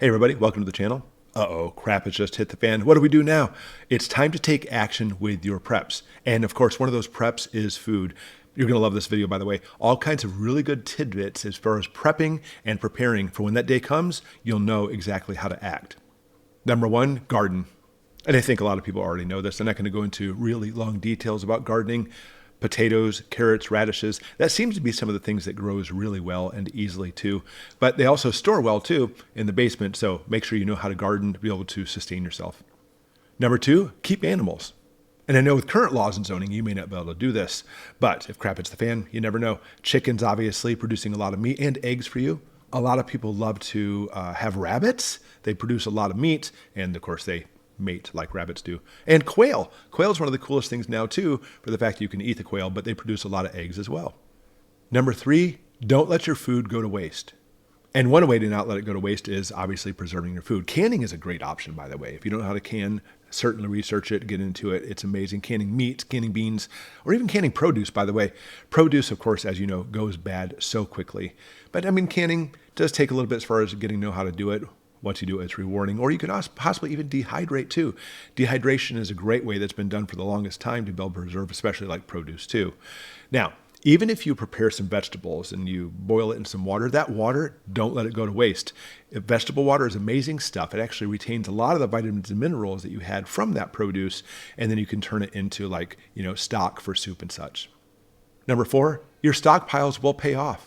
Hey everybody, welcome to the channel. Uh-oh, crap has just hit the fan. What do we do now? It's time to take action with your preps. And of course, one of those preps is food. You're going to love this video, by the way. All kinds of really good tidbits as far as prepping and preparing for when that day comes, you'll know exactly how to act. Number one, garden. And I think a lot of people already know this. I'm not going to go into really long details about gardening. Potatoes, carrots, radishes. That seems to be some of the things that grows really well and easily too. But they also store well too in the basement. So make sure you know how to garden to be able to sustain yourself. Number two, keep animals. And I know with current laws and zoning, you may not be able to do this, but if crap hits the fan, you never know. Chickens, obviously, producing a lot of meat and eggs for you. A lot of people love to have rabbits. They produce a lot of meat, and of course they mate like rabbits do. And quail. Quail is one of the coolest things now too, for the fact that you can eat the quail, but they produce a lot of eggs as well. Number three, don't let your food go to waste. And one way to not let it go to waste is obviously preserving your food. Canning is a great option, by the way. If you don't know how to can, certainly research it, get into it. It's amazing. Canning meat, canning beans, or even canning produce, by the way. Produce, of course, as you know, goes bad so quickly. But I mean, canning does take a little bit as far as getting to know how to do it. Once you do it, it's rewarding. Or you could possibly even dehydrate too. Dehydration is a great way that's been done for the longest time to be able to preserve, especially like produce too. Now, even if you prepare some vegetables and you boil it in some water, that water, don't let it go to waste. Vegetable water is amazing stuff. It actually retains a lot of the vitamins and minerals that you had from that produce, and then you can turn it into stock for soup and such. Number four, your stockpiles will pay off.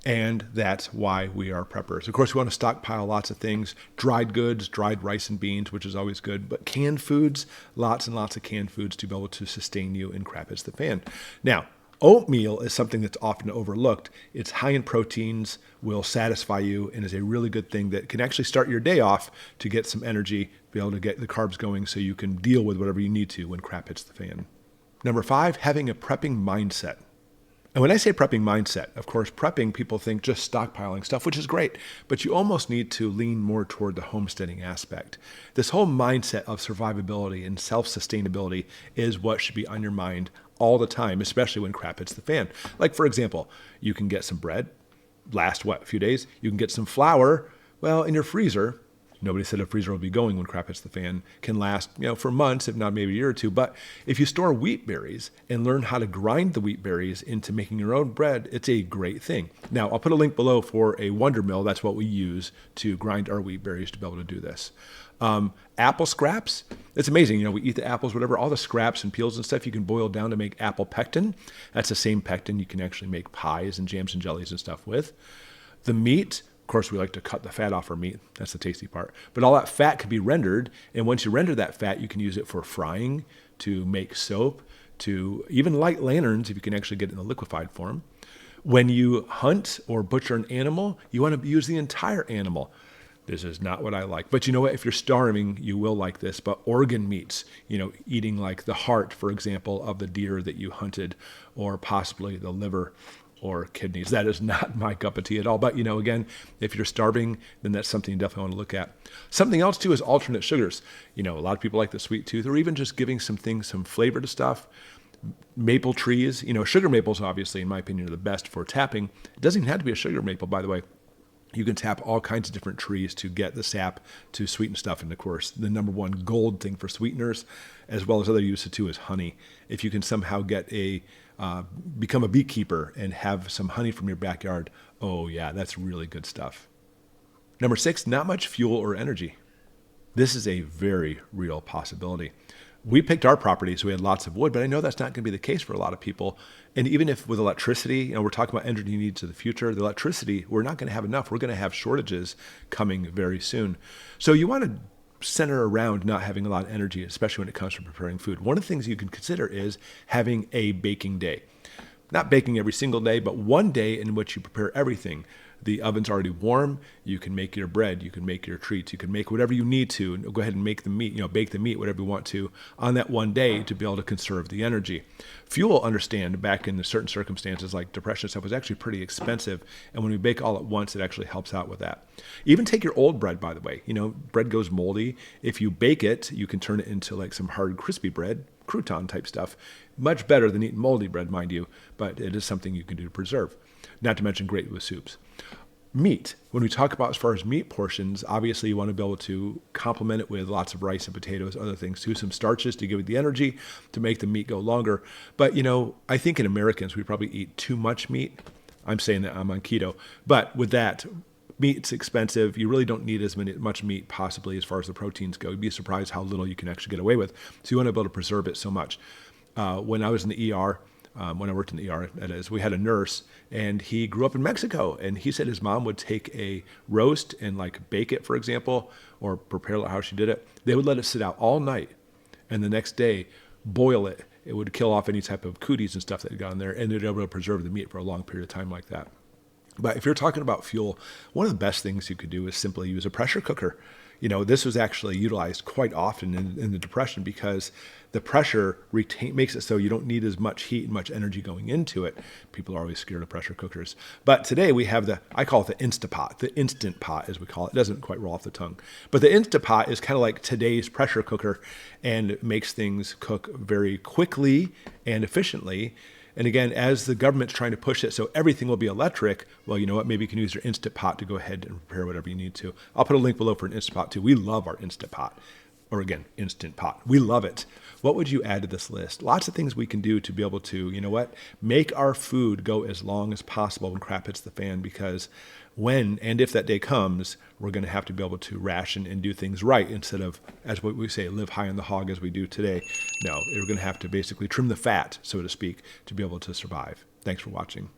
And that's why we are preppers. Of course, we want to stockpile lots of things, dried goods, dried rice and beans, which is always good, but canned foods, lots and lots of canned foods to be able to sustain you and crap hits the fan. Now, oatmeal is something that's often overlooked. It's high in proteins, will satisfy you, and is a really good thing that can actually start your day off to get some energy, be able to get the carbs going so you can deal with whatever you need to when crap hits the fan. Number five, having a prepping mindset. And when I say prepping mindset, of course, prepping, people think just stockpiling stuff, which is great, but you almost need to lean more toward the homesteading aspect. This whole mindset of survivability and self-sustainability is what should be on your mind all the time, especially when crap hits the fan. Like, for example, you can get some bread, last a few days. You can get some flour, in your freezer. Nobody said a freezer will be going when crap hits the fan. Can last, for months, if not maybe a year or two. But if you store wheat berries and learn how to grind the wheat berries into making your own bread, it's a great thing. Now, I'll put a link below for a WonderMill. That's what we use to grind our wheat berries to be able to do this. Apple scraps, it's amazing. We eat the apples, whatever, all the scraps and peels and stuff you can boil down to make apple pectin. That's the same pectin you can actually make pies and jams and jellies and stuff with. The meat, of course, we like to cut the fat off our meat. That's the tasty part. But all that fat can be rendered. And once you render that fat, you can use it for frying, to make soap, to even light lanterns if you can actually get it in a liquefied form. When you hunt or butcher an animal, you want to use the entire animal. This is not what I like. But you know what? If you're starving, you will like this. But organ meats, eating like the heart, for example, of the deer that you hunted, or possibly the liver or kidneys. That is not my cup of tea at all. But, again, if you're starving, then that's something you definitely want to look at. Something else, too, is alternate sugars. A lot of people like the sweet tooth, or even just giving some things, some flavor to stuff. Maple trees, sugar maples, obviously, in my opinion, are the best for tapping. It doesn't even have to be a sugar maple, by the way. You can tap all kinds of different trees to get the sap to sweeten stuff. And, of course, the number one gold thing for sweeteners, as well as other uses, too, is honey. If you can somehow get become a beekeeper and have some honey from your backyard, oh yeah, that's really good stuff. Number six, not much fuel or energy. This is a very real possibility. We picked our property, so we had lots of wood, but I know that's not going to be the case for a lot of people. And even if with electricity, we're talking about energy needs of the future, the electricity, we're not going to have enough. We're going to have shortages coming very soon. So you want to center around not having a lot of energy, especially when it comes to preparing food. One of the things you can consider is having a baking day. Not baking every single day, but one day in which you prepare everything. The oven's already warm. You can make your bread. You can make your treats. You can make whatever you need to. Go ahead and make the meat, bake the meat, whatever you want to, on that one day to be able to conserve the energy. Fuel, understand, back in certain circumstances like depression stuff, was actually pretty expensive. And when we bake all at once, it actually helps out with that. Even take your old bread, by the way. Bread goes moldy. If you bake it, you can turn it into like some hard, crispy bread, crouton type stuff. Much better than eating moldy bread, mind you, but it is something you can do to preserve. Not to mention great with soups. Meat. When we talk about as far as meat portions, obviously you want to be able to complement it with lots of rice and potatoes, other things too, some starches to give it the energy to make the meat go longer. But I think in Americans, we probably eat too much meat. I'm saying that I'm on keto. But with that, meat's expensive. You really don't need as much meat possibly as far as the proteins go. You'd be surprised how little you can actually get away with. So you want to be able to preserve it so much. When I was in the ER, when I worked in the ER, that is, we had a nurse, and he grew up in Mexico, and he said his mom would take a roast and like bake it, for example, or prepare it how she did it. They would let it sit out all night, and the next day boil it. It would kill off any type of cooties and stuff that had gone there, and they'd be able to preserve the meat for a long period of time like that. But if you're talking about fuel, one of the best things you could do is simply use a pressure cooker. This was actually utilized quite often in the Depression because the pressure makes it so you don't need as much heat and much energy going into it. People are always scared of pressure cookers. But today we have I call it the Instapot, the Instant Pot as we call it. It doesn't quite roll off the tongue. But the Instapot is kind of like today's pressure cooker, and it makes things cook very quickly and efficiently. And again, as the government's trying to push it so everything will be electric, well, you know what? Maybe you can use your Instant Pot to go ahead and prepare whatever you need to. I'll put a link below for an Instant Pot too. We love our Instant Pot. Or again, Instant Pot. We love it. What would you add to this list? Lots of things we can do to be able to, make our food go as long as possible when crap hits the fan, because when and if that day comes, we're going to have to be able to ration and do things right instead of, as what we say, live high on the hog as we do today. No, we're going to have to basically trim the fat, so to speak, to be able to survive. Thanks for watching.